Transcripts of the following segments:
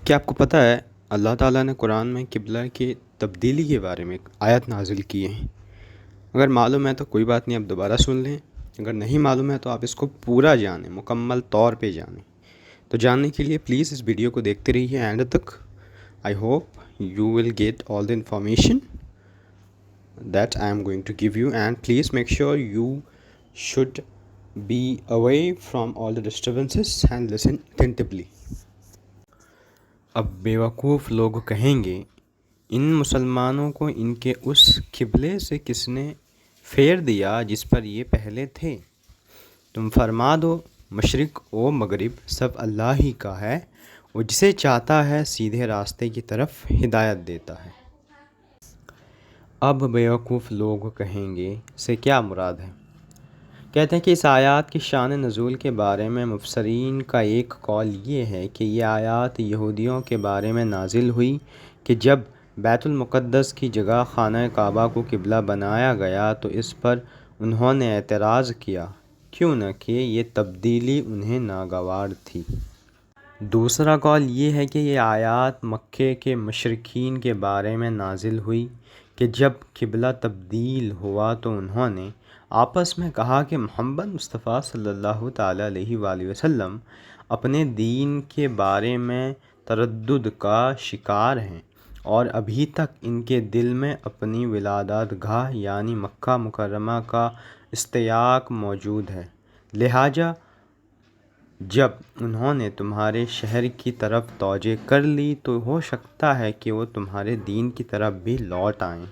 کیا آپ کو پتہ ہے اللہ تعالیٰ نے قرآن میں قبلہ کی تبدیلی کے بارے میں ایک آیت نازل کی ہے؟ اگر معلوم ہے تو کوئی بات نہیں، آپ دوبارہ سن لیں۔ اگر نہیں معلوم ہے تو آپ اس کو پورا جانیں، مکمل طور پہ جانیں۔ تو جاننے کے لیے پلیز اس ویڈیو کو دیکھتے رہیے اینڈ تک۔ I hope you will get all the information that I am going to give you, and please make sure you should be away from all the disturbances and listen attentively. اب بیوقوف لوگ کہیں گے، ان مسلمانوں کو ان کے اس قبلے سے کس نے پھیر دیا جس پر یہ پہلے تھے؟ تم فرما دو، مشرق و مغرب سب اللہ ہی کا ہے، وہ جسے چاہتا ہے سیدھے راستے کی طرف ہدایت دیتا ہے۔ اب بیوقوف لوگ کہیں گے سے کیا مراد ہے؟ کہتے ہیں کہ اس آیات کی شان نزول کے بارے میں مفسرین کا ایک قول یہ ہے کہ یہ آیات یہودیوں کے بارے میں نازل ہوئی کہ جب بیت المقدس کی جگہ خانہ کعبہ کو قبلہ بنایا گیا تو اس پر انہوں نے اعتراض کیا، کیوں نہ کہ یہ تبدیلی انہیں ناگوار تھی۔ دوسرا قول یہ ہے کہ یہ آیات مکے کے مشرکین کے بارے میں نازل ہوئی کہ جب قبلہ تبدیل ہوا تو انہوں نے آپس میں کہا کہ محمد مصطفیٰ صلی اللہ تعالیٰ علیہ وآلہ وسلم اپنے دین کے بارے میں تردد کا شکار ہیں اور ابھی تک ان کے دل میں اپنی ولادت گاہ یعنی مکہ مکرمہ کا اشتیاق موجود ہے، لہٰذا جب انہوں نے تمہارے شہر کی طرف توجہ کر لی تو ہو سکتا ہے کہ وہ تمہارے دین کی طرف بھی لوٹ آئیں۔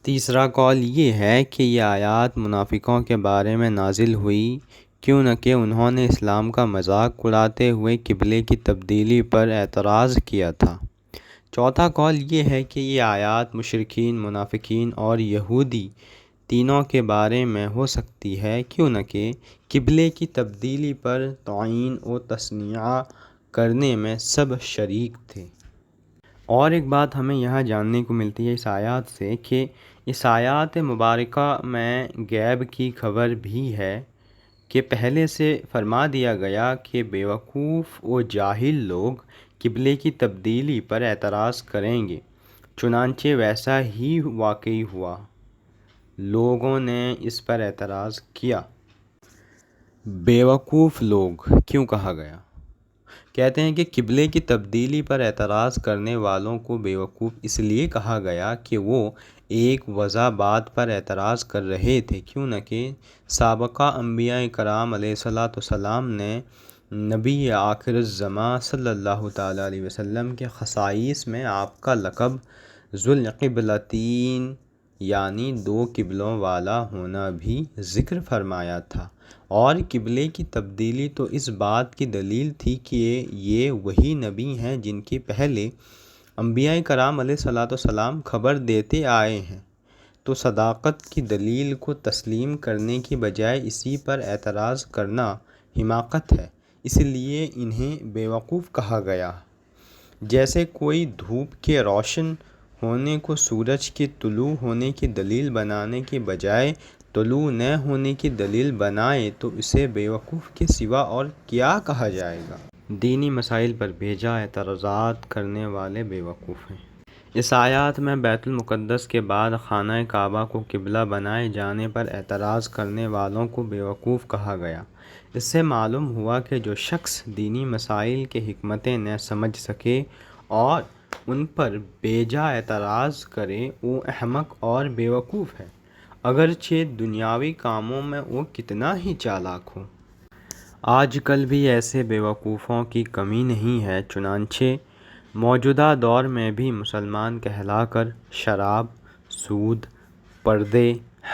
تیسرا قول یہ ہے کہ یہ آیات منافقوں کے بارے میں نازل ہوئی، کیوں نہ کہ انہوں نے اسلام کا مذاق اڑاتے ہوئے قبلے کی تبدیلی پر اعتراض کیا تھا۔ چوتھا قول یہ ہے کہ یہ آیات مشرکین، منافقین اور یہودی تینوں کے بارے میں ہو سکتی ہے، کیوں نہ کہ قبلے کی تبدیلی پر تعیین و تصنیع کرنے میں سب شریک تھے۔ اور ایک بات ہمیں یہاں جاننے کو ملتی ہے اس آیات سے کہ اس آیات مبارکہ میں غیب کی خبر بھی ہے کہ پہلے سے فرما دیا گیا کہ بیوقوف و جاہل لوگ قبلے کی تبدیلی پر اعتراض کریں گے، چنانچہ ویسا ہی واقعی ہوا، لوگوں نے اس پر اعتراض کیا۔ بیوقوف لوگ کیوں کہا گیا؟ کہتے ہیں کہ قبلے کی تبدیلی پر اعتراض کرنے والوں کو بیوقوف اس لیے کہا گیا کہ وہ ایک وضع بات پر اعتراض کر رہے تھے، کیوں نہ کہ سابقہ انبیاء کرام علیہ الصلاۃ والسلام نے نبی آخر الزماں صلی اللہ تعالیٰ علیہ وسلم کے خصائص میں آپ کا لقب ذو القبلتین یعنی دو قبلوں والا ہونا بھی ذکر فرمایا تھا، اور قبلے کی تبدیلی تو اس بات کی دلیل تھی کہ یہ وہی نبی ہیں جن کی پہلے انبیاء کرام علیہ الصلاۃ والسلام خبر دیتے آئے ہیں، تو صداقت کی دلیل کو تسلیم کرنے کی بجائے اسی پر اعتراض کرنا حماقت ہے، اس لیے انہیں بیوقوف کہا گیا۔ جیسے کوئی دھوپ کے روشن ہونے کو سورج کے طلوع ہونے کی دلیل بنانے کے بجائے طلوع نہ ہونے کی دلیل بنائے تو اسے بیوقوف کے سوا اور کیا کہا جائے گا؟ دینی مسائل پر بھیجا اعتراضات کرنے والے بیوقوف ہیں۔ اس آیات میں بیت المقدس کے بعد خانہ کعبہ کو قبلہ بنائے جانے پر اعتراض کرنے والوں کو بیوقوف کہا گیا۔ اس سے معلوم ہوا کہ جو شخص دینی مسائل کے حکمتیں نہ سمجھ سکے اور ان پر بیجا اعتراض کرے وہ احمق اور بیوقوف ہے، اگرچہ دنیاوی کاموں میں وہ کتنا ہی چالاک ہو۔ آج کل بھی ایسے بیوقوفوں کی کمی نہیں ہے، چنانچہ موجودہ دور میں بھی مسلمان کہلا کر شراب، سود، پردے،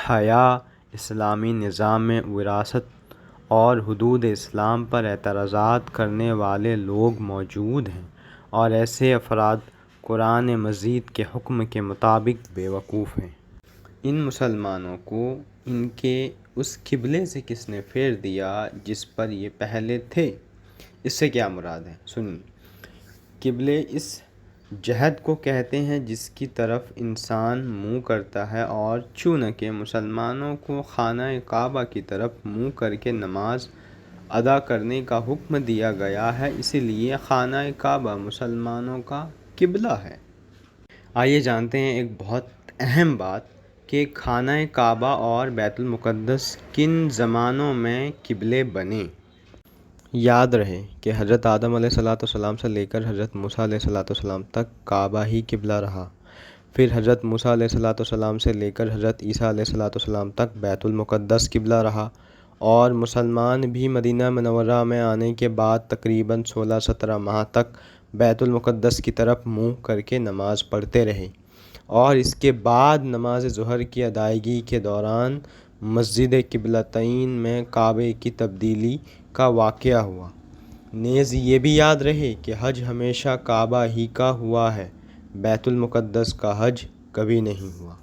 حیا، اسلامی نظام وراثت اور حدود اسلام پر اعتراضات کرنے والے لوگ موجود ہیں، اور ایسے افراد قرآن مجید کے حکم کے مطابق بیوقوف ہیں۔ ان مسلمانوں کو ان کے اس قبلے سے کس نے پھیر دیا جس پر یہ پہلے تھے؟ اس سے کیا مراد ہے؟ سنیے، قبلے اس جہت کو کہتے ہیں جس کی طرف انسان منہ کرتا ہے، اور چونکہ مسلمانوں کو خانہ کعبہ کی طرف منہ کر کے نماز ادا کرنے کا حکم دیا گیا ہے، اسی لیے خانہ کعبہ مسلمانوں کا قبلہ ہے۔ آئیے جانتے ہیں ایک بہت اہم بات کہ خانہ کعبہ اور بیت المقدس کن زمانوں میں قبلے بنے۔ یاد رہے کہ حضرت آدم علیہ السلام سے لے کر حضرت موسیٰ علیہ السلام تک کعبہ ہی قبلہ رہا، پھر حضرت موسیٰ علیہ السلام سے لے کر حضرت عیسیٰ علیہ السلام تک بیت المقدس قبلہ رہا، اور مسلمان بھی مدینہ منورہ میں آنے کے بعد تقریباً 16-17 ماہ تک بیت المقدس کی طرف منہ کر کے نماز پڑھتے رہے، اور اس کے بعد نماز ظہر کی ادائیگی کے دوران مسجد قبلتین میں کعبے کی تبدیلی کا واقعہ ہوا۔ نیز یہ بھی یاد رہے کہ حج ہمیشہ کعبہ ہی کا ہوا ہے، بیت المقدس کا حج کبھی نہیں ہوا۔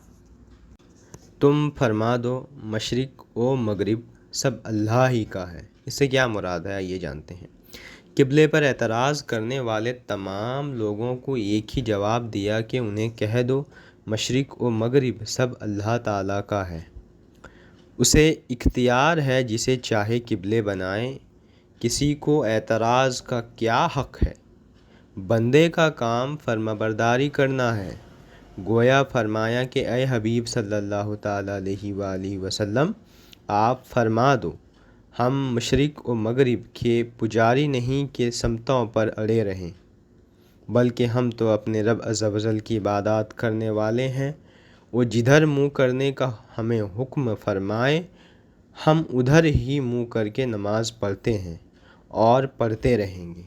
تم فرما دو مشرق و مغرب سب اللہ ہی کا ہے، اس سے کیا مراد ہے آئیے جانتے ہیں۔ قبلے پر اعتراض کرنے والے تمام لوگوں کو ایک ہی جواب دیا کہ انہیں کہہ دو مشرق و مغرب سب اللہ تعالیٰ کا ہے، اسے اختیار ہے جسے چاہے قبلے بنائے، کسی کو اعتراض کا کیا حق ہے، بندے کا کام فرمانبرداری کرنا ہے۔ گویا فرمایا کہ اے حبیب صلی اللہ تعالیٰ علیہ وآلہ وسلم، آپ فرما دو ہم مشرق و مغرب کے پجاری نہیں کہ سمتوں پر اڑے رہیں، بلکہ ہم تو اپنے رب عز و جل کی عبادات کرنے والے ہیں، وہ جدھر منہ کرنے کا ہمیں حکم فرمائے ہم ادھر ہی منہ کر کے نماز پڑھتے ہیں اور پڑھتے رہیں گے۔